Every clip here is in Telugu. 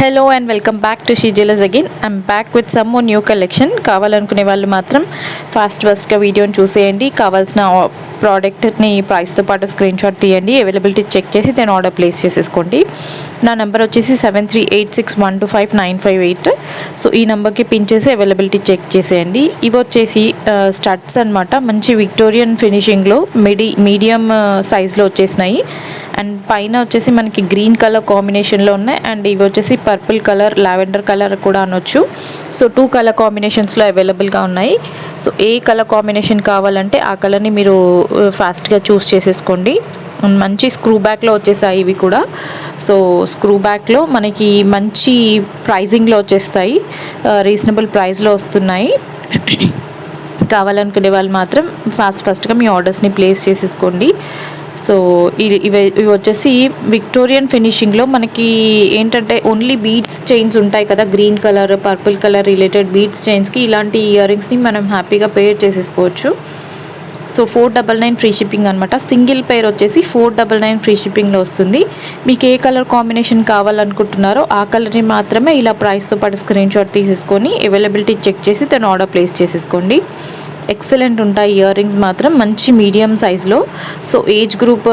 Hello and welcome back to she jewellers again. I'm back with some more new collection. కావాలనుకునే వాళ్ళు మాత్రం ఫాస్ట్గా వీడియోని చూసేయండి. కావాల్సిన ప్రోడక్ట్ని ప్రైస్తో పాటు స్క్రీన్ షాట్ తీయండి. అవైలబిలిటీ చెక్ చేసి దెన్ ఆర్డర్ ప్లేస్ చేసేసుకోండి. నా నెంబర్ వచ్చేసి 7386125958. సో ఈ నెంబర్కి పిన్ చేసి అవైలబిలిటీ చెక్ చేసేయండి. ఇవి వచ్చేసి స్టడ్స్ అనమాట. మంచి విక్టోరియన్ ఫినిషింగ్లో మీడియం సైజ్లో వచ్చేసినాయి. అండ్ పైన వచ్చేసి మనకి గ్రీన్ కలర్ కాంబినేషన్లో ఉన్నాయి. అండ్ ఇవి వచ్చేసి పర్పుల్ కలర్, లావెండర్ కలర్ కూడా అనొచ్చు. సో 2 కలర్ కాంబినేషన్స్లో అవైలబుల్గా ఉన్నాయి. సో ఏ కలర్ కాంబినేషన్ కావాలంటే ఆ కలర్ని మీరు ఫాస్ట్గా చూస్ చేసేసుకోండి. మంచి స్క్రూ బ్యాక్లో వచ్చేసాయి ఇవి కూడా. సో స్క్రూ బ్యాక్లో మనకి మంచి ప్రైజింగ్లో వచ్చేస్తాయి. రీజనబుల్ ప్రైస్లో వస్తున్నాయి. కావాలనుకునే వాళ్ళు మాత్రం ఫాస్ట్గా మీ ఆర్డర్స్ని ప్లేస్ చేసేసుకోండి. సో ఇవి వచ్చేసి విక్టోరియన్ ఫినిషింగ్లో మనకి ఏంటంటే ఓన్లీ బీడ్స్ చైన్స్ ఉంటాయి కదా, green colour, purple colour related beads చైన్స్కి ఇలాంటి ఇయర్ రింగ్స్ని మనం హ్యాపీగా పేర్ చేసేసుకోవచ్చు. సో 499 ఫ్రీ షిప్పింగ్ అనమాట. సింగిల్ పేర్ వచ్చేసి 499 ఫ్రీ షిప్పింగ్లో వస్తుంది. మీకు ఏ కలర్ కాంబినేషన్ కావాలనుకుంటున్నారో ఆ కలర్ని మాత్రమే ఇలా ప్రైస్తో పాటు స్క్రీన్ షాట్ తీసేసుకొని అవైలబిలిటీ చెక్ చేసి దాన్ని ఆర్డర్ ప్లేస్ చేసేసుకోండి. ఎక్సలెంట్ ఉంటాయి ఇయర్ రింగ్స్ మాత్రం, మంచి మీడియం సైజ్లో. సో ఏజ్ గ్రూప్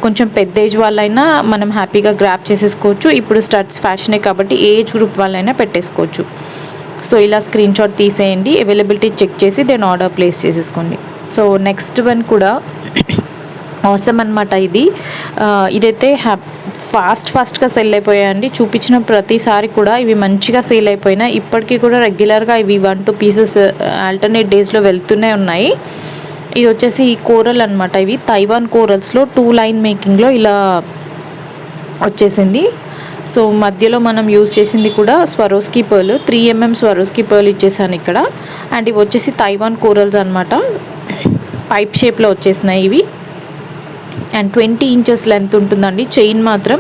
కొంచెం పెద్ద ఏజ్ వాళ్ళైనా మనం హ్యాపీగా గ్రాప్ చేసేసుకోవచ్చు. ఇప్పుడు స్టడ్స్ ఫ్యాషనే కాబట్టి ఏజ్ గ్రూప్ వాళ్ళైనా పెట్టేసుకోవచ్చు. సో ఇలా స్క్రీన్ షాట్ తీసేయండి, అవైలబిలిటీ చెక్ చేసి దెన్ ఆర్డర్ ప్లేస్ చేసేసుకోండి. సో నెక్స్ట్ వన్ కూడా అవసరం అనమాట. ఇదైతే ఫాస్ట్గా సెల్ అయిపోయాయండి. చూపించిన ప్రతిసారి కూడా ఇవి మంచిగా సేల్ అయిపోయినాయి. ఇప్పటికీ కూడా రెగ్యులర్గా ఇవి 1-2 పీసెస్ ఆల్టర్నేట్ డేస్లో వెళ్తూనే ఉన్నాయి. ఇది వచ్చేసి కోరల్ అనమాట. ఇవి తైవాన్ కోరల్స్లో 2 లైన్ మేకింగ్లో ఇలా వచ్చేసింది. సో మధ్యలో మనం యూజ్ చేసింది కూడా Swarovski pearl, 3mm Swarovski pearl ఇచ్చేసాను ఇక్కడ. అండ్ ఇవి వచ్చేసి తైవాన్ కోరల్స్ అనమాట. పైప్ షేప్లో వచ్చేసినాయి ఇవి. అండ్ 20 ఇంచెస్ లెంత్ ఉంటుందండి చైన్ మాత్రం.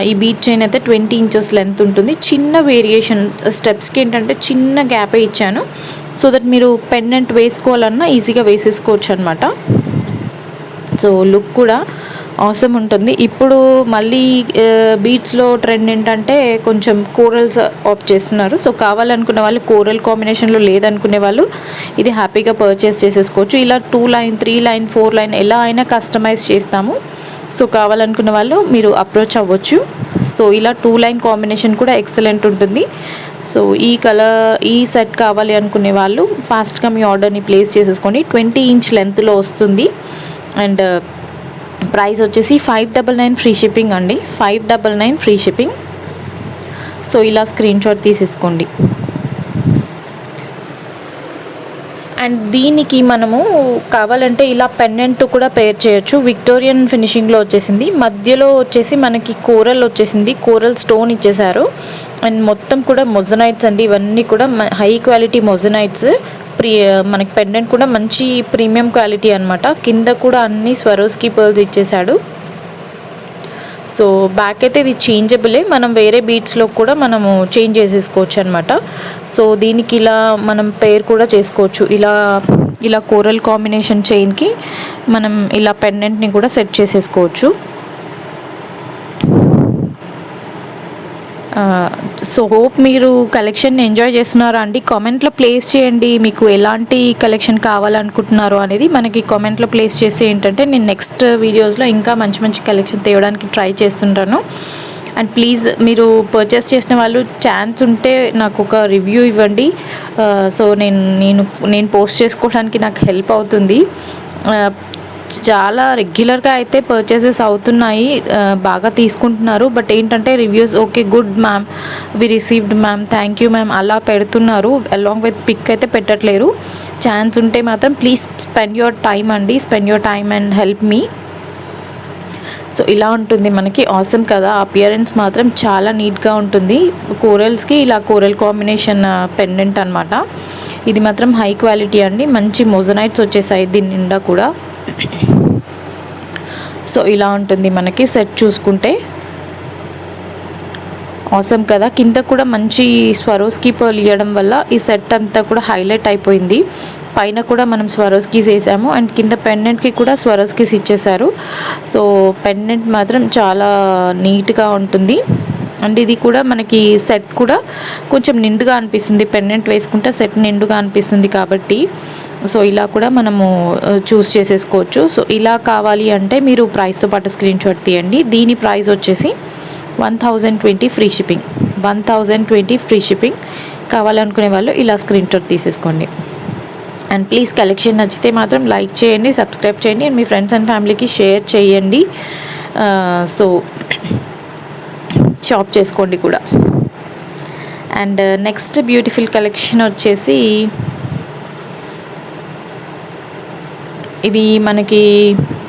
ఈ బీట్ చైన్ అయితే 20 ఇంచెస్ లెంత్ ఉంటుంది. చిన్న వేరియేషన్ స్టెప్స్కి ఏంటంటే చిన్న గ్యాపే ఇచ్చాను. సో దట్ మీరు పెండెంట్ వేసుకోవాలన్నా ఈజీగా వేసేసుకోవచ్చు అనమాట. సో లుక్ కూడా అవసరం ఉంటుంది. ఇప్పుడు మళ్ళీ బీట్స్లో ట్రెండ్ ఏంటంటే కొంచెం కోరల్స్ ఆప్ట్ చేస్తున్నారు. సో కావాలనుకునే వాళ్ళు, కోరల్ కాంబినేషన్లో లేదనుకునే వాళ్ళు ఇది హ్యాపీగా పర్చేస్ చేసేసుకోవచ్చు. ఇలా 2 లైన్, 3 లైన్, 4 లైన్ ఎలా అయినా కస్టమైజ్ చేస్తాము. సో కావాలనుకున్న వాళ్ళు మీరు అప్రోచ్ అవ్వచ్చు. సో ఇలా 2 లైన్ కాంబినేషన్ కూడా ఎక్సలెంట్ ఉంటుంది. సో ఈ సెట్ కావాలి అనుకునే వాళ్ళు ఫాస్ట్గా మీ ఆర్డర్ని ప్లేస్ చేసేసుకోండి. 20 ఇంచ్ లెంత్లో వస్తుంది. అండ్ ప్రైస్ వచ్చేసి 599 ఫ్రీ షిప్పింగ్ అండి. 599 ఫ్రీ షిప్పింగ్. సో ఇలా స్క్రీన్ షాట్ తీసేసుకోండి. అండ్ దీనికి మనము కావాలంటే ఇలా పెండెంట్తో కూడా పేర్ చేయొచ్చు. విక్టోరియన్ ఫినిషింగ్లో వచ్చేసింది. మధ్యలో వచ్చేసి మనకి కోరల్ వచ్చేసింది, కోరల్ స్టోన్ ఇచ్చేసారు. అండ్ మొత్తం కూడా మొజనైట్స్ అండి. ఇవన్నీ కూడా హై క్వాలిటీ మొజనైట్స్. మనకి పెండెంట్ కూడా మంచి ప్రీమియం క్వాలిటీ అనమాట. కింద కూడా అన్ని స్వరోస్కీ పర్ల్స్ ఇచ్చేసాడు. సో బ్యాక్ అయితే ఇది చేంజబులే, మనం వేరే బీట్స్లో కూడా మనము చేంజ్ చేసేసుకోవచ్చు అనమాట. సో దీనికి ఇలా మనం పేర్ కూడా చేసుకోవచ్చు. ఇలా కోరల్ కాంబినేషన్ చైన్కి మనం ఇలా పెండెంట్ని కూడా సెట్ చేసేసుకోవచ్చు. సో హోప్ మీరు కలెక్షన్ని ఎంజాయ్ చేస్తున్నారా అండి. కామెంట్లో ప్లేస్ చేయండి మీకు ఎలాంటి కలెక్షన్ కావాలనుకుంటున్నారో అనేది. మనకి కామెంట్లో ప్లేస్ చేసి ఏంటంటే నేను నెక్స్ట్ వీడియోస్లో ఇంకా మంచి కలెక్షన్ తేవడానికి ట్రై చేస్తుంటాను. అండ్ ప్లీజ్ మీరు పర్చేస్ చేసిన వాళ్ళు ఛాన్స్ ఉంటే నాకు ఒక రివ్యూ ఇవ్వండి. సో నేను పోస్ట్ చేసుకోవడానికి నాకు హెల్ప్ అవుతుంది. చాలా రెగ్యులర్గా అయితే పర్చేసెస్ అవుతున్నాయి, బాగా తీసుకుంటున్నారు. బట్ ఏంటంటే reviews okay good ma'am, we received ma'am, thank you ma'am అలా పెడుతున్నారు. అలాంగ్ విత్ పిక్ అయితే పెట్టట్లేరు. ఛాన్స్ ఉంటే మాత్రం ప్లీజ్ స్పెండ్ యువర్ టైమ్ అండి, spend your time and help me. So ఇలా ఉంటుంది మనకి. ఆసమ్ కదా, అపియరెన్స్ మాత్రం చాలా నీట్గా ఉంటుంది. కోరల్స్కి ఇలా కోరల్ కాంబినేషన్ పెండెంట్ అనమాట. ఇది మాత్రం హై క్వాలిటీ అండి. మంచి మొజనైట్స్ వచ్చేసాయి దీని నిండా కూడా. సో ఇలా ఉంటుంది మనకి సెట్ చూసుకుంటే. ఆసమ్ కదా. కింద కూడా మంచి స్వరోస్కీ పర్ల్ ఇవ్వడం వల్ల ఈ సెట్ అంతా కూడా హైలైట్ అయిపోయింది. పైన కూడా మనం స్వరోస్కీస్ వేసాము. అండ్ కింద పెండెంట్కి కూడా స్వరోస్కీస్ ఇచ్చేసారు. సో పెండెంట్ మాత్రం చాలా నీట్గా ఉంటుంది. అండ్ ఇది కూడా మనకి సెట్ కూడా కొంచెం నిండుగా అనిపిస్తుంది, పెండెంట్ వేసుకుంటే సెట్ నిండుగా అనిపిస్తుంది కాబట్టి సో ఇలా కూడా మనము చూస్ చేసేసుకోవచ్చు. సో ఇలా కావాలి అంటే మీరు ప్రైస్తో పాటు స్క్రీన్ షాట్ తీయండి. దీని ప్రైస్ వచ్చేసి 1020 ఫ్రీ షిప్పింగ్. 1020 free shipping. కావాలనుకునే వాళ్ళు ఇలా స్క్రీన్ షాట్ తీసేసుకోండి. అండ్ ప్లీజ్ కలెక్షన్ నచ్చితే మాత్రం లైక్ చేయండి, సబ్స్క్రైబ్ చేయండి అండ్ మీ ఫ్రెండ్స్ అండ్ ఫ్యామిలీకి షేర్ చేయండి. సో షాప్ చేసుకోండి కూడా. అండ్ నెక్స్ట్ బ్యూటిఫుల్ కలెక్షన్ వచ్చేసి ఇవి మనకి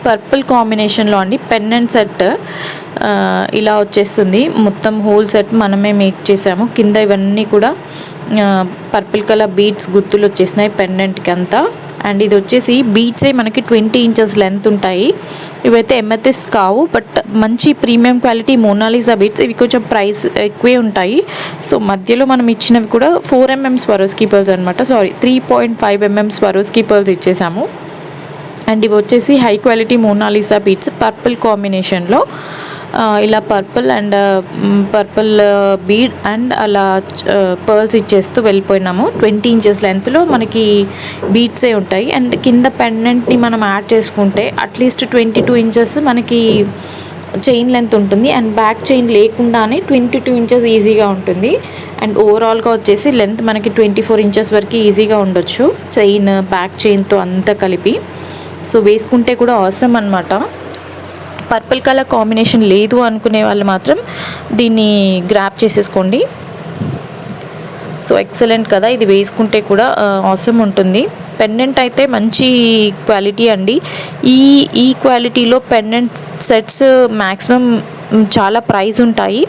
పర్పుల్ కాంబినేషన్లో అండి, పెండెంట్ సెట్ ఇలా వచ్చేస్తుంది. మొత్తం హోల్ సెట్ మనమే మేక్ చేసాము. కింద ఇవన్నీ కూడా పర్పుల్ కలర్ బీడ్స్ గుత్తులు వచ్చేసినాయి పెండెంట్కి అంతా. అండ్ ఇది వచ్చేసి బీడ్సే మనకి 20 ఇంచెస్ లెంత్ ఉంటాయి. ఇవైతే ఎంఎథిస్ కావు, బట్ మంచి ప్రీమియం క్వాలిటీ మోనాలిసా బీడ్స్. ఇవి కొంచెం ప్రైస్ ఎక్కువే ఉంటాయి. సో మధ్యలో మనం ఇచ్చినవి కూడా 4 mm స్వరోస్కీ పర్ల్స్ అనమాట. 3.5 mm స్వరోస్కీ పర్ల్స్ ఇచ్చేసాము. అండ్ ఇవి వచ్చేసి high quality Monalisa beads purple కాంబినేషన్లో ఇలా purple and purple bead and అలా పర్ల్స్ ఇచ్చేస్తూ వెళ్ళిపోయినాము. 20 ఇంచెస్ లెంత్లో మనకి బీడ్సే ఉంటాయి. అండ్ కింద పెండెంట్ని మనం యాడ్ చేసుకుంటే అట్లీస్ట్ 22 ఇంచెస్ మనకి చైన్ లెంత్ ఉంటుంది. అండ్ బ్యాక్ చైన్ లేకుండానే 22 ఇంచెస్ ఈజీగా ఉంటుంది. అండ్ ఓవరాల్గా వచ్చేసి లెంత్ మనకి 24 ఇంచెస్ వరకు ఈజీగా ఉండొచ్చు, చైన్ బ్యాక్ చైన్తో అంతా కలిపి. సో వేసుకుంటే కూడా అవసరం అనమాట. పర్పుల్ కలర్ కాంబినేషన్ లేదు అనుకునే వాళ్ళు మాత్రం దీన్ని గ్రాప్ చేసేసుకోండి. సో ఎక్సలెంట్ కదా, ఇది వేసుకుంటే కూడా అవసరం ఉంటుంది. పెండెంట్ అయితే మంచి క్వాలిటీ అండి. ఈ క్వాలిటీలో పెండెంట్ సెట్స్ మ్యాక్సిమం చాలా ప్రైస్ ఉంటాయి,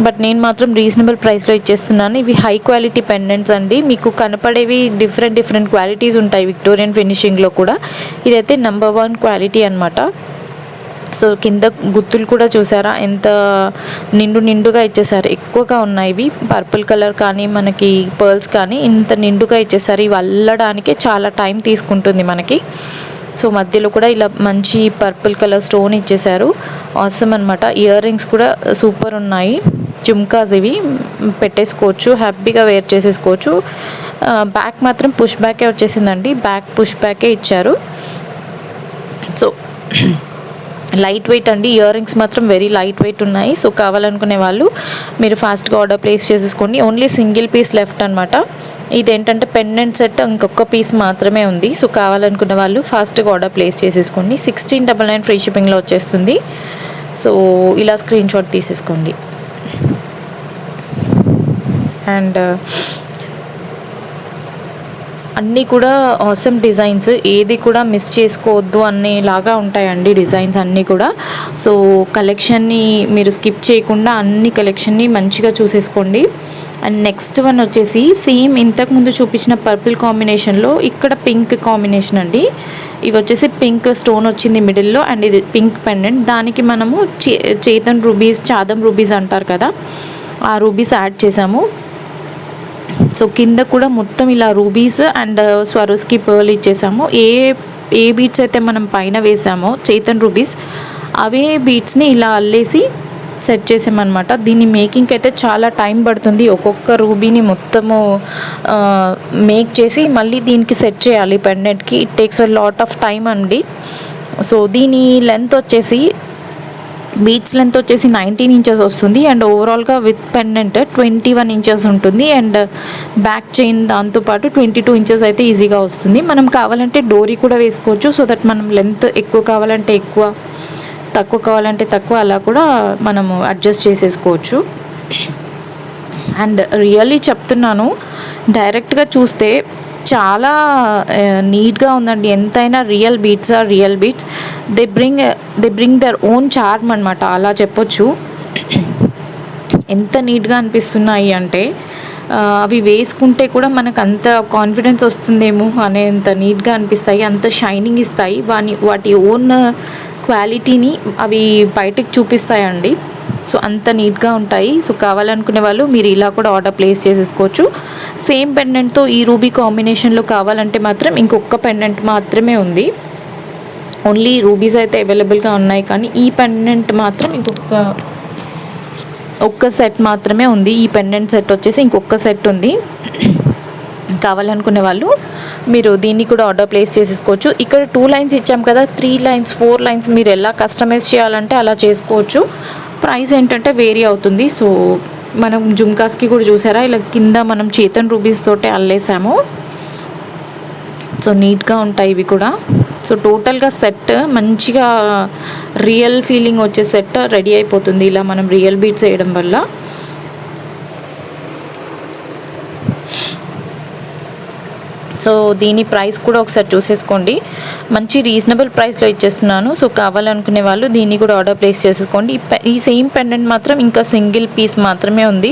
బట్ నేను మాత్రం రీజనబుల్ ప్రైస్లో ఇచ్చేస్తున్నాను. ఇవి హై క్వాలిటీ పెండెంట్స్ అండి. మీకు కనపడేవి డిఫరెంట్ క్వాలిటీస్ ఉంటాయి విక్టోరియన్ ఫినిషింగ్లో కూడా. ఇదైతే నెంబర్ 1 క్వాలిటీ అనమాట. సో కింద గుత్తులు కూడా చూసారా ఎంత నిండుగా ఇచ్చేసారు. ఎక్కువగా ఉన్నాయి ఇవి పర్పుల్ కలర్ కానీ మనకి పర్ల్స్ కానీ ఇంత నిండుగా ఇచ్చేసారు. ఇవి అల్లడానికే చాలా టైం తీసుకుంటుంది మనకి. సో మధ్యలో కూడా ఇలా మంచి పర్పుల్ కలర్ స్టోన్ ఇచ్చేసారు. ఆసమ్ అనమాట. ఇయర్ రింగ్స్ కూడా సూపర్ ఉన్నాయి. జుమ్కాస్ ఇవి పెట్టేసుకోవచ్చు, హ్యాపీగా వేర్ చేసేసుకోవచ్చు. బ్యాక్ మాత్రం పుష్ బ్యాకే వచ్చేసిందండి. బ్యాక్ పుష్ బ్యాకే ఇచ్చారు. సో లైట్ వెయిట్ అండి. ఇయర్ రింగ్స్ మాత్రం వెరీ లైట్ వెయిట్ ఉన్నాయి. సో కావాలనుకునే వాళ్ళు మీరు ఫాస్ట్గా ఆర్డర్ ప్లేస్ చేసేసుకోండి. ఓన్లీ సింగిల్ పీస్ లెఫ్ట్ అనమాట. ఇదేంటంటే పెండెంట్ సెట్ ఇంకొక పీస్ మాత్రమే ఉంది. సో కావాలనుకున్న వాళ్ళు ఫాస్ట్గా ఆర్డర్ ప్లేస్ చేసేసుకోండి. 1699 ఫ్రీ షిప్పింగ్లో వచ్చేస్తుంది. సో ఇలా స్క్రీన్ షాట్ తీసేసుకోండి. అండ్ అన్నీ కూడా ఆసమ్ డిజైన్స్, ఏది కూడా మిస్ చేసుకోవద్దు అనేలాగా ఉంటాయండి డిజైన్స్ అన్నీ కూడా. సో కలెక్షన్ని మీరు స్కిప్ చేయకుండా అన్ని కలెక్షన్ని మంచిగా చూసేసుకోండి. అండ్ నెక్స్ట్ వన్ వచ్చేసి సేమ్ ఇంతకుముందు చూపించిన పర్పుల్ కాంబినేషన్లో ఇక్కడ పింక్ కాంబినేషన్ అండి. ఇవి వచ్చేసి పింక్ స్టోన్ వచ్చింది మిడిల్లో అండ్ ఇది పింక్ పెండెంట్. దానికి మనము చేతన్ రూబీస్, చాదం రూబీస్ అంటారు కదా, ఆ రూబీస్ యాడ్ చేసాము. సో కింద కూడా మొత్తం ఇలా రూబీస్ అండ్ స్వరోస్కీ పర్ల్ ఇచ్చేసాము. ఏ బీడ్స్ అయితే మనం పైన వేసామో చేతన్ రూబీస్, అవే బీడ్స్ని ఇలా అల్లేసి సెట్ చేసామన్నమాట. దీన్ని మేకింగ్కి అయితే చాలా టైం పడుతుంది. ఒక్కొక్క రూబీని మొత్తము మేక్ చేసి మళ్ళీ దీనికి సెట్ చేయాలి పెండెంట్కి. It takes a lot of time అండి. సో దీని లెంత్ వచ్చేసి బీడ్స్ లెంత్ వచ్చేసి 19 ఇంచెస్ వస్తుంది. అండ్ ఓవరాల్గా విత్ పెండెంట్ 21 ఇంచెస్ ఉంటుంది. అండ్ బ్యాక్ చైన్ దాంతోపాటు 22 ఇంచెస్ అయితే ఈజీగా వస్తుంది. మనం కావాలంటే డోరీ కూడా వేసుకోవచ్చు. సో దట్ మనం లెంత్ ఎక్కువ కావాలంటే ఎక్కువ, తక్కువ కావాలంటే తక్కువ, అలా కూడా మనము అడ్జస్ట్ చేసేసుకోవచ్చు. అండ్ రియల్లీ చెప్తున్నాను, డైరెక్ట్గా చూస్తే చాలా నీట్గా ఉందండి. ఎంతైనా real beats are real beats. They bring their own charm అనమాట, అలా చెప్పొచ్చు. ఎంత నీట్గా అనిపిస్తున్నాయి అంటే అవి వేసుకుంటే కూడా మనకు అంత కాన్ఫిడెన్స్ వస్తుందేమో అనేంత నీట్గా అనిపిస్తాయి, అంత షైనింగ్ ఇస్తాయి. వాటి ఓన్ క్వాలిటీని అవి బయటకు చూపిస్తాయండి. సో అంత నీట్గా ఉంటాయి. సో కావాలనుకునే వాళ్ళు మీరు ఇలా కూడా ఆర్డర్ ప్లేస్ చేసేసుకోవచ్చు. సేమ్ పెండెంట్తో ఈ రూబీ కాంబినేషన్లో కావాలంటే మాత్రం ఇంకొక పెండెంట్ మాత్రమే ఉంది. ఓన్లీ రూబీస్ అయితే అవైలబుల్గా ఉన్నాయి, కానీ ఈ పెండెంట్ మాత్రం ఇంకొక ఒక్క సెట్ మాత్రమే ఉంది. ఈ పెండెంట్ సెట్ వచ్చేసి ఇంకొక సెట్ ఉంది. కావాలనుకునే వాళ్ళు మీరు దీన్ని కూడా ఆర్డర్ ప్లేస్ చేసేసుకోవచ్చు. ఇక్కడ 2 లైన్స్ ఇచ్చాం కదా, 3 లైన్స్ 4 లైన్స్ మీరు ఎలా కస్టమైజ్ చేయాలంటే అలా చేసుకోవచ్చు. ప్రైస్ ఏంటంటే వేరీ అవుతుంది. సో మనం జుమ్కాస్కి కూడా చూసారా, ఇలా కింద మనం చేతన్ రూబీస్ తోటే అల్లేసాము. సో నీట్గా ఉంటాయి ఇవి కూడా. సో టోటల్గా సెట్ మంచిగా రియల్ ఫీలింగ్ వచ్చే సెట్ రెడీ అయిపోతుంది ఇలా మనం రియల్ బీట్స్ వేయడం వల్ల. సో దీని ప్రైస్ కూడా ఒకసారి చూసేసుకోండి. మంచి రీజనబుల్ ప్రైస్లో ఇచ్చేస్తున్నాను. సో కావాలనుకునే వాళ్ళు దీన్ని కూడా ఆర్డర్ ప్లేస్ చేసుకోండి. ఈ సేమ్ పెండెంట్ మాత్రం ఇంకా సింగిల్ పీస్ మాత్రమే ఉంది.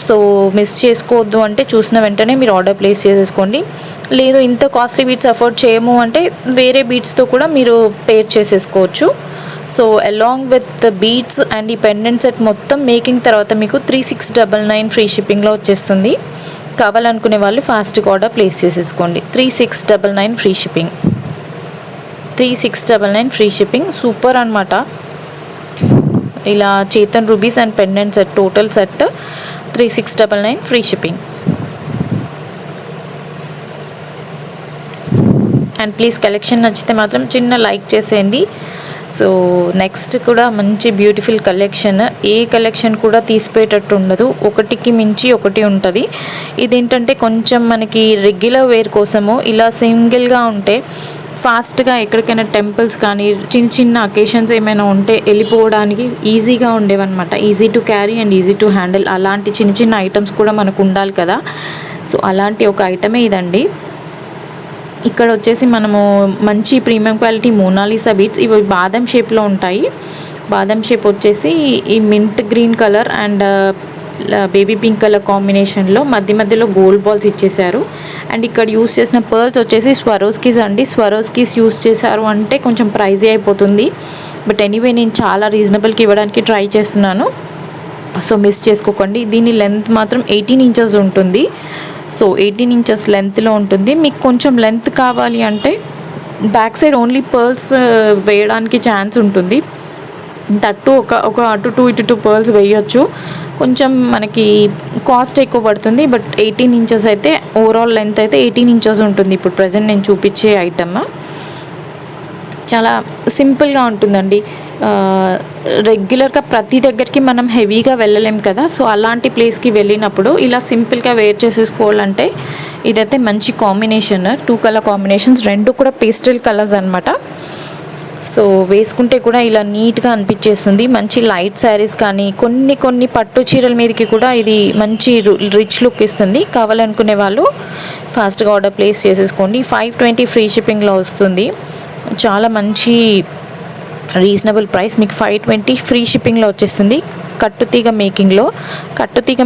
సో మిస్ చేసుకోవద్దు అంటే చూసిన వెంటనే మీరు ఆర్డర్ ప్లేస్ చేసేసుకోండి. లేదు ఇంత కాస్ట్లీ బీట్స్ అఫోర్డ్ చేయము అంటే వేరే బీట్స్తో కూడా మీరు పేర్ చేసేసుకోవచ్చు. So along with beats and ఈ పెండెంట్ సెట్ మొత్తం మేకింగ్ తర్వాత మీకు 3699 ఫ్రీ షిప్పింగ్లో వచ్చేస్తుంది. కావాలనుకునే వాళ్ళు ఫాస్ట్గా ఆర్డర్ ప్లేస్ చేసేసుకోండి. 3699 free shipping, 3699 free shipping. Super అనమాట. ఇలా Chetan rubies and pendant set total set 3699 free shipping. And please collection నచ్చితే మాత్రం చిన్న లైక్ చేసేయండి. సో నెక్స్ట్ కూడా మంచి బ్యూటిఫుల్ కలెక్షన్. ఏ కలెక్షన్ కూడా తీసిపోయేటట్టు ఉండదు, ఒకటికి మించి ఒకటి ఉంటుంది. ఇదేంటంటే కొంచెం మనకి రెగ్యులర్ వేర్ కోసము ఇలా సింగిల్గా ఉంటే ఫాస్ట్గా ఎక్కడికైనా టెంపుల్స్ కానీ చిన్న చిన్న అకేషన్స్ ఏమైనా ఉంటే వెళ్ళిపోవడానికి ఈజీగా ఉండేవన్నమాట. Easy to carry and easy to handle. అలాంటి చిన్న చిన్న ఐటమ్స్ కూడా మనకు ఉండాలి కదా. సో అలాంటి ఒక ఐటమే ఇదండి. ఇక్కడ వచ్చేసి మనము మంచి ప్రీమియం క్వాలిటీ మోనాలిసా బీట్స్, ఇవి బాదం షేప్లో ఉంటాయి. బాదం షేప్ వచ్చేసి ఈ mint green colour and baby pink colour కాంబినేషన్లో మధ్య మధ్యలో గోల్డ్ బాల్స్ ఇచ్చేసారు. అండ్ ఇక్కడ యూస్ చేసిన పర్ల్స్ వచ్చేసి స్వరోస్కీస్ అండి. స్వరోస్కీస్ యూస్ చేశారు అంటే కొంచెం ప్రైజీ అయిపోతుంది. బట్ ఎనీవే నేను చాలా రీజనబుల్కి ఇవ్వడానికి ట్రై చేస్తున్నాను. సో మిస్ చేసుకోకండి. దీని లెంత్ మాత్రం 18 ఇంచెస్ ఉంటుంది. సో 18 ఇంచెస్ లెంత్లో ఉంటుంది. మీకు కొంచెం లెంత్ కావాలి అంటే బ్యాక్ సైడ్ ఓన్లీ పర్ల్స్ వేయడానికి ఛాన్స్ ఉంటుంది. తట్టు ఒక అటు 2 ఇటు 2 పర్ల్స్ వేయొచ్చు. కొంచెం మనకి కాస్ట్ ఎక్కువ పడుతుంది. బట్ 18 ఇంచెస్ అయితే ఓవరాల్ లెంత్ అయితే 18 ఇంచెస్ ఉంటుంది. ఇప్పుడు ప్రజెంట్ నేను చూపించే ఐటమ్ చాలా సింపుల్గా ఉంటుందండి. రెగ్యులర్గా ప్రతి దగ్గరికి మనం హెవీగా వెళ్ళలేం కదా. సో అలాంటి ప్లేస్కి వెళ్ళినప్పుడు ఇలా సింపుల్గా వేర్ చేసేసుకోవాలంటే ఇదైతే మంచి కాంబినేషన్. 2 కలర్ కాంబినేషన్స్, 2 కూడా పేస్టల్ కలర్స్ అనమాట. సో వేసుకుంటే కూడా ఇలా నీట్గా అనిపించేస్తుంది. మంచి లైట్ శారీస్ కానీ కొన్ని పట్టు చీరల మీదకి కూడా ఇది మంచి రిచ్ లుక్ ఇస్తుంది. కావాలనుకునే వాళ్ళు ఫాస్ట్గా ఆర్డర్ ప్లేస్ చేసేసుకోండి. 520 ఫ్రీ షిప్పింగ్లో వస్తుంది. చాలా మంచి రీజనబుల్ ప్రైస్. మీకు 520 ఫ్రీ షిప్పింగ్లో వచ్చేస్తుంది. కట్టుతీగ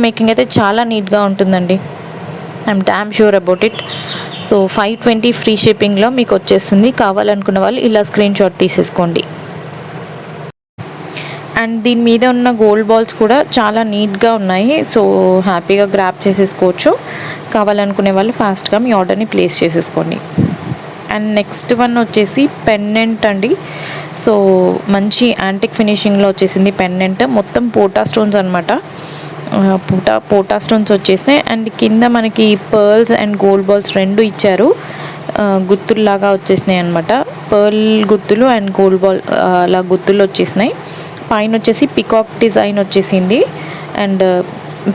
మేకింగ్ అయితే చాలా నీట్గా ఉంటుందండి. I'm damn sure about it. So 520 free షిప్పింగ్లో మీకు వచ్చేస్తుంది. కావాలనుకున్న వాళ్ళు ఇలా స్క్రీన్ షాట్ తీసేసుకోండి. అండ్ దీని మీద ఉన్న గోల్డ్ బాల్స్ కూడా చాలా నీట్గా ఉన్నాయి. సో హ్యాపీగా గ్రాప్ చేసేసుకోవచ్చు. కావాలనుకునే వాళ్ళు ఫాస్ట్గా మీ ఆర్డర్ని ప్లేస్ చేసేసుకోండి. అండ్ నెక్స్ట్ వన్ వచ్చేసి పెండెంట్ అండి. సో మంచి యాంటిక్ ఫినిషింగ్లో వచ్చేసింది పెండెంట్. మొత్తం పోటా స్టోన్స్ అనమాట. పోటా స్టోన్స్ వచ్చేసినాయి. అండ్ కింద మనకి పర్ల్స్ అండ్ గోల్డ్ బాల్స్ 2 ఇచ్చారు. గుత్తుల్లాగా వచ్చేసినాయి అనమాట. పర్ల్ గుత్తులు అండ్ గోల్డ్ బాల్ అలా గుత్తులు వచ్చేసినాయి. పైన వచ్చేసి పికాక్ డిజైన్ వచ్చేసింది. అండ్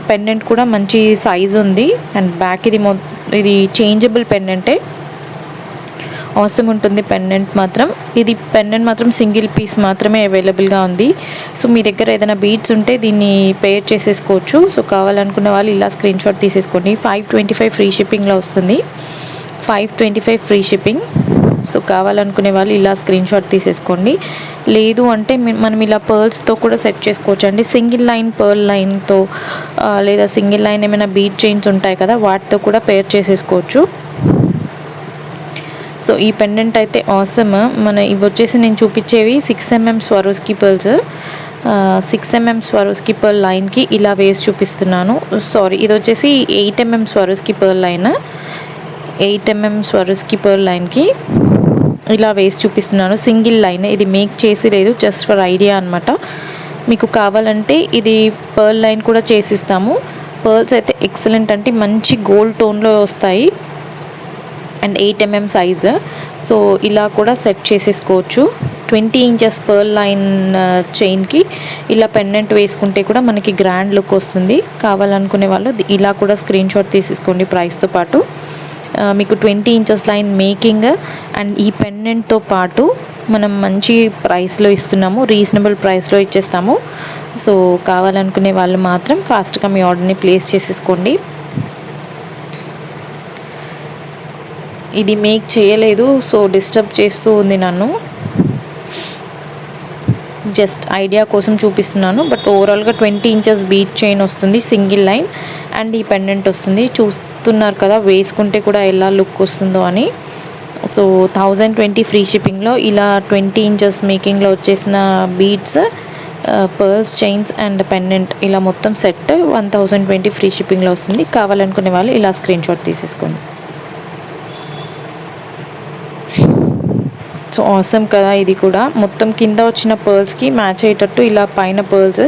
పెండెంట్ కూడా మంచి సైజ్ ఉంది. అండ్ బ్యాక్ ఇది చేంజబుల్ పెండెంటే. అవసరం ఉంటుంది పెండెంట్ మాత్రం. ఇది పెండెంట్ మాత్రం సింగిల్ పీస్ మాత్రమే అవైలబుల్గా ఉంది. సో మీ దగ్గర ఏదైనా బీడ్స్ ఉంటే దీన్ని పేర్ చేసేసుకోవచ్చు. సో కావాలనుకున్న వాళ్ళు ఇలా స్క్రీన్ షాట్ తీసేసుకోండి. 525 ఫ్రీ షిప్పింగ్లో వస్తుంది. 525 ఫ్రీ షిప్పింగ్. సో కావాలనుకునే వాళ్ళు ఇలా స్క్రీన్ షాట్ తీసేసుకోండి. లేదు అంటే మనం ఇలా పర్ల్స్తో కూడా సెట్ చేసుకోవచ్చు అండి. సింగిల్ లైన్ పర్ల్ లైన్తో లేదా సింగిల్ లైన్ ఏమైనా బీడ్ చైన్స్ ఉంటాయి కదా, వాటితో కూడా పేర్ చేసేసుకోవచ్చు. సో ఈ పెండెంట్ అయితే ఆసమ్. ఇవి వచ్చేసి నేను చూపించేవి 6mm Swarovski pearls. 6mm Swarovski pearl లైన్కి ఇలా వేసి చూపిస్తున్నాను. సారీ, ఇది వచ్చేసి 8mm Swarovski pearl line. 8mm Swarovski pearl లైన్కి ఇలా వేసి చూపిస్తున్నాను. సింగిల్ లైన్, ఇది మేక్ చేసి లేదు, జస్ట్ ఫర్ ఐడియా అనమాట. మీకు కావాలంటే ఇది పర్ల్ లైన్ కూడా చేసిస్తాము. పర్ల్స్ అయితే ఎక్సలెంట్ అంటే మంచి గోల్డ్ టోన్లో వస్తాయి అండ్ 8 mm సైజ్. సో ఇలా కూడా సెట్ చేసేసుకోవచ్చు. 20 ఇంచెస్ పర్ల్ లైన్ చైన్కి ఇలా పెండెంట్ వేసుకుంటే కూడా మనకి గ్రాండ్ లుక్ వస్తుంది. కావాలనుకునే వాళ్ళు ఇలా కూడా స్క్రీన్ షాట్ తీసేసుకోండి ప్రైస్తో పాటు. మీకు 20 ఇంచెస్ లైన్ మేకింగ్ అండ్ ఈ పెండెంట్తో పాటు మనం మంచి ప్రైస్లో ఇస్తున్నాము, రీజనబుల్ ప్రైస్లో ఇచ్చేస్తాము. సో కావాలనుకునే వాళ్ళు మాత్రం ఫాస్ట్గా మీ ఆర్డర్ని ప్లేస్ చేసేసుకోండి. ఇది మేక్ చేయలేదు, సో డిస్టర్బ్ చేస్తూ ఉంది నన్ను. జస్ట్ ఐడియా కోసం చూపిస్తున్నాను. బట్ ఓవరాల్గా 20 ఇంచెస్ బీట్ చైన్ వస్తుంది, సింగిల్ లైన్ అండ్ ఈ పెండెంట్ వస్తుంది. చూస్తున్నారు కదా వేసుకుంటే కూడా ఎలా లుక్ వస్తుందో అని. సో 1020 ఫ్రీ షిప్పింగ్లో ఇలా 20 ఇంచెస్ మేకింగ్లో వచ్చేసిన beads, pearls, chains and pendant ఇలా మొత్తం సెట్ 1020 ఫ్రీ షిప్పింగ్లో వస్తుంది. కావాలనుకునే వాళ్ళు ఇలా స్క్రీన్ షాట్ తీసేసుకోండి. సో ఆసమ్ కదా. ఇది కూడా మొత్తం కింద వచ్చిన పర్ల్స్కి మ్యాచ్ అయ్యేటట్టు ఇలా పైన పర్ల్స్.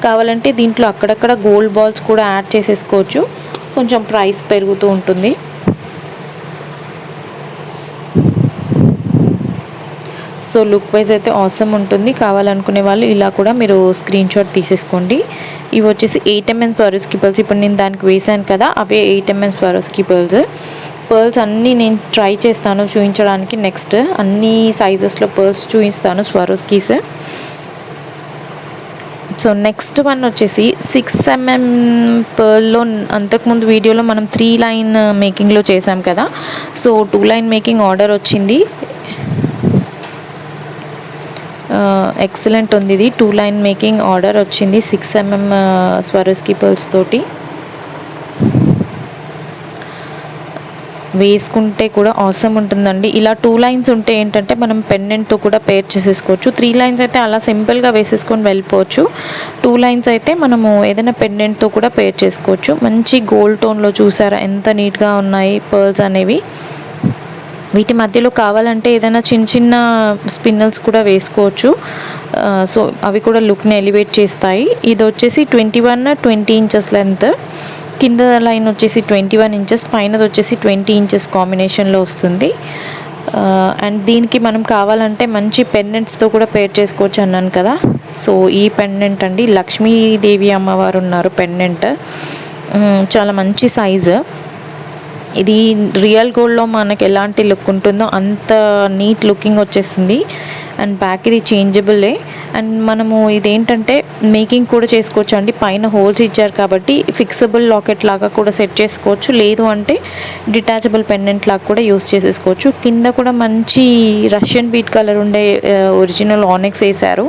కావాలంటే దీంట్లో అక్కడక్కడ గోల్డ్ బాల్స్ కూడా యాడ్ చేసేసుకోవచ్చు, కొంచెం ప్రైస్ పెరుగుతూ ఉంటుంది. సో లుక్ వైజ్ అయితే ఆసమ్ ఉంటుంది. కావాలనుకునే వాళ్ళు ఇలా కూడా మీరు స్క్రీన్ షాట్ తీసేసుకోండి. ఇవి వచ్చేసి 8 mm స్వారోస్కీ పర్ల్స్. ఇప్పుడు నేను దానికి వేసాను కదా, అవే 8 mm స్వారోస్కీ పర్ల్స్ అన్నీ నేను ట్రై చేస్తాను చూపించడానికి. నెక్స్ట్ అన్ని సైజెస్లో పర్ల్స్ చూపిస్తాను స్వారోస్కీస్. సో నెక్స్ట్ వన్ వచ్చేసి 6 mm పర్ల్లో అంతకుముందు వీడియోలో మనం 3 లైన్ మేకింగ్లో చేసాం కదా. సో 2 లైన్ మేకింగ్ ఆర్డర్ వచ్చింది. ఎక్సలెంట్ ఉంది ఇది. 2 లైన్ మేకింగ్ ఆర్డర్ వచ్చింది 6 mm స్వారోస్కీ పర్ల్స్ తోటి. వేసుకుంటే కూడా ఆసమ్ ఉంటుందండి. ఇలా 2 లైన్స్ ఉంటే ఏంటంటే మనం పెండెంట్తో కూడా పేర్ చేసేసుకోవచ్చు. 3 లైన్స్ అయితే అలా సింపుల్గా వేసేసుకొని వెళ్ళిపోవచ్చు. 2 లైన్స్ అయితే మనము ఏదైనా పెండెంట్తో కూడా పేర్ చేసుకోవచ్చు. మంచి గోల్డ్ టోన్లో చూసారా ఎంత నీట్గా ఉన్నాయి పర్ల్స్ అనేవి. వీటి మధ్యలో కావాలంటే ఏదైనా చిన్న చిన్న స్పిన్నల్స్ కూడా వేసుకోవచ్చు. సో అవి కూడా లుక్ని ఎలివేట్ చేస్తాయి. ఇది వచ్చేసి 20 ఇంచెస్ లెంత్, కింద లైన్ వచ్చేసి 21 ఇంచెస్, పైనది వచ్చేసి 20 ఇంచెస్ కాంబినేషన్లో వస్తుంది. అండ్ దీనికి మనం కావాలంటే మంచి పెండెంట్స్తో కూడా పేర్ చేసుకోవచ్చు అన్నాను కదా. సో ఈ పెండెంట్ అండి, లక్ష్మీదేవి అమ్మవారు ఉన్నారు పెండెంట్, చాలా మంచి సైజు. ఇది రియల్ గోల్డ్లో మనకి ఎలాంటి లుక్ ఉంటుందో అంత నీట్ లుకింగ్ వచ్చేస్తుంది. అండ్ బ్యాక్ ఇది చేంజబులే. అండ్ మనము ఇదేంటంటే మేకింగ్ కూడా చేసుకోవచ్చు అండి. పైన హోల్స్ ఇచ్చారు కాబట్టి ఫిక్సబుల్ లాకెట్ లాగా కూడా సెట్ చేసుకోవచ్చు, లేదు అంటే డిటాచబుల్ పెండెంట్ లాగా కూడా యూస్ చేసేసుకోవచ్చు. కింద కూడా మంచి రష్యన్ బీట్ కలర్ ఉండే ఒరిజినల్ ఆనెక్స్ వేశారు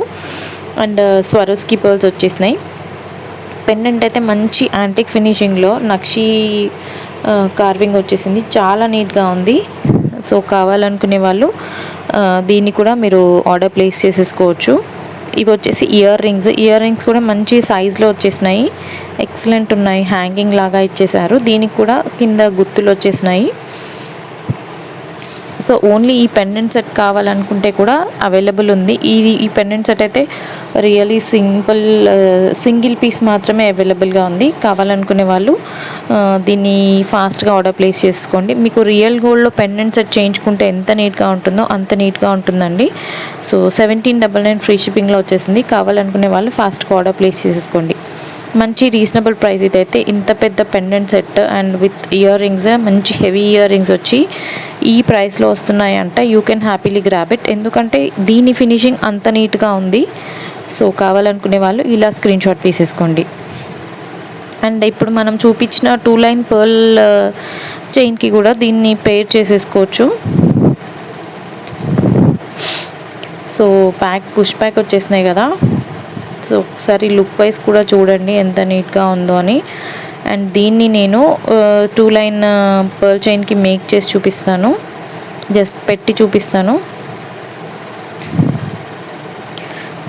అండ్ స్వారోస్కీ పర్ల్స్ వచ్చేసినాయి. పెండెంట్ అయితే మంచి యాంటిక్ ఫినిషింగ్లో నక్షి కార్వింగ్ వచ్చేసింది, చాలా నీట్గా ఉంది. సో కావాలనుకునే వాళ్ళు దీన్ని కూడా మీరు ఆర్డర్ ప్లేస్ చేసేసుకోవచ్చు. ఇవి వచ్చేసి ఇయర్ రింగ్స్ కూడా మంచి సైజులో వచ్చేసినాయి, ఎక్సలెంట్ ఉన్నాయి. హ్యాంగింగ్ లాగా ఇచ్చేసారు, దీనికి కూడా కింద గుత్తులు వచ్చేసినాయి. సో ఓన్లీ ఈ పెండెంట్ సెట్ కావాలనుకుంటే కూడా అవైలబుల్ ఉంది. ఈ పెండెంట్ సెట్ అయితే రియలీ సింగిల్ పీస్ మాత్రమే అవైలబుల్గా ఉంది. కావాలనుకునే వాళ్ళు దీన్ని ఫాస్ట్గా ఆర్డర్ ప్లేస్ చేసుకోండి. మీకు రియల్ గోల్డ్లో పెండెంట్ సెట్ చేయించుకుంటే ఎంత నీట్గా ఉంటుందో అంత నీట్గా ఉంటుందండి. సో 1799 ఫ్రీ షిప్పింగ్లో వచ్చేసింది. కావాలనుకునే వాళ్ళు ఫాస్ట్గా ఆర్డర్ ప్లేస్ చేసేసుకోండి. మంచి రీజనబుల్ ప్రైస్ ఇదైతే. ఇంత పెద్ద pendant set and with earrings, మంచి హెవీ ఇయర్ రింగ్స్ వచ్చి ఈ ప్రైస్లో వస్తున్నాయంట. You can happily grab it, ఎందుకంటే దీని ఫినిషింగ్ అంత నీట్గా ఉంది. సో కావాలనుకునే వాళ్ళు ఇలా స్క్రీన్ షాట్ తీసేసుకోండి. అండ్ ఇప్పుడు మనం చూపించిన 2 లైన్ పర్ల్ చైన్కి కూడా దీన్ని పేర్ చేసేసుకోవచ్చు. సో పుష్ బ్యాక్ వచ్చేసినాయి కదా. సో ఒకసారి లుక్ వైజ్ కూడా చూడండి ఎంత నీట్గా ఉందో అని. అండ్ దీన్ని నేను 2 లైన్ పర్ల్ చైన్కి మేక్ చేసి చూపిస్తాను, జస్ట్ పెట్టి చూపిస్తాను.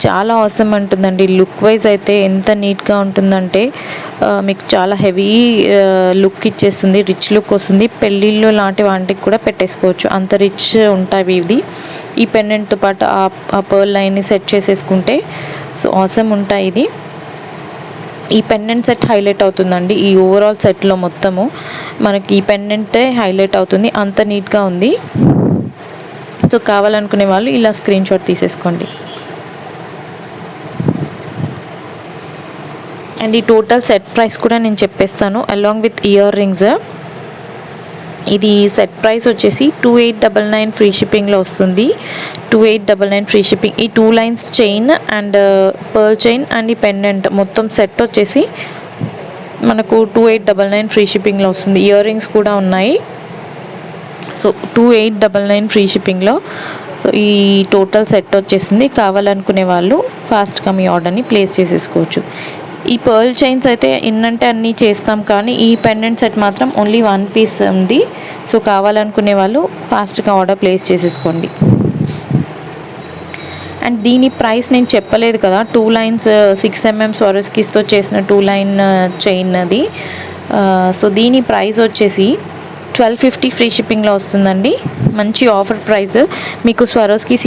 చాలా అవసరం ఉంటుందండి. లుక్ వైజ్ అయితే ఎంత నీట్గా ఉంటుందంటే మీకు చాలా హెవీ లుక్ ఇచ్చేస్తుంది, రిచ్ లుక్ వస్తుంది. పెళ్ళిళ్ళు లాంటి వాటికి కూడా పెట్టేసుకోవచ్చు, అంత రిచ్ ఉంటాయి ఇది. ఈ పెండెంట్తో పాటు ఆ పర్ల్ లైన్ని సెట్ చేసేసుకుంటే సో ఆసమ్ ఉంటాయి. ఇది ఈ పెండెంట్ సెట్ హైలైట్ అవుతుందండి. ఈ ఓవరాల్ సెట్లో మొత్తము మనకి ఈ పెండెంటే హైలైట్ అవుతుంది, అంత నీట్గా ఉంది. సో కావాలనుకునే వాళ్ళు ఇలా స్క్రీన్ షాట్ తీసేసుకోండి. అండ్ ఈ టోటల్ సెట్ ప్రైస్ కూడా నేను చెప్పేస్తాను అలాంగ్ విత్ ఇయర్ రింగ్స్. ఇది సెట్ ప్రైస్ వచ్చేసి 2899 ఫ్రీ షిప్పింగ్లో వస్తుంది. 2899 ఫ్రీ షిప్పింగ్. ఈ 2 lines chain and pearl chain and ఈ పెండెంట్ మొత్తం సెట్ వచ్చేసి మనకు 2899 ఫ్రీ షిప్పింగ్లో వస్తుంది. ఇయర్ రింగ్స్ కూడా ఉన్నాయి. సో 2899 ఫ్రీ షిప్పింగ్లో. సో ఈ టోటల్ సెట్ వచ్చేసింది. కావాలనుకునే వాళ్ళు ఫాస్ట్గా మీ ఆర్డర్ని ప్లేస్ చేసేసుకోవచ్చు. ఈ పర్ల్ చైన్స్ అయితే ఇన్నంటే అన్నీ చేస్తాం, కానీ ఈ పెండెంట్ సెట్ మాత్రం ఓన్లీ 1 పీస్ ఉంది. సో కావాలనుకునే వాళ్ళు ఫాస్ట్గా ఆర్డర్ ప్లేస్ చేసేసుకోండి. అండ్ దీని ప్రైస్ నేను చెప్పలేదు కదా, 2 లైన్స్ 6 mm స్వరోస్కీస్తో చేసిన 2 లైన్ చైన్ అది. సో దీని ప్రైస్ వచ్చేసి 1250 ఫ్రీ షిప్పింగ్లో వస్తుందండి. మంచి ఆఫర్ ప్రైస్. మీకు స్వరోస్కీస్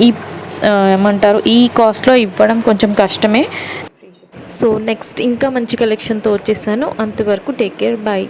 ఈ ఏమంటారు ఈ కాస్ట్లో ఇవ్వడం కొంచెం కష్టమే. సో నెక్స్ట్ ఇంకా మంచి కలెక్షన్తో వచ్చేస్తాను. అంతవరకు టేక్ కేర్, బాయ్.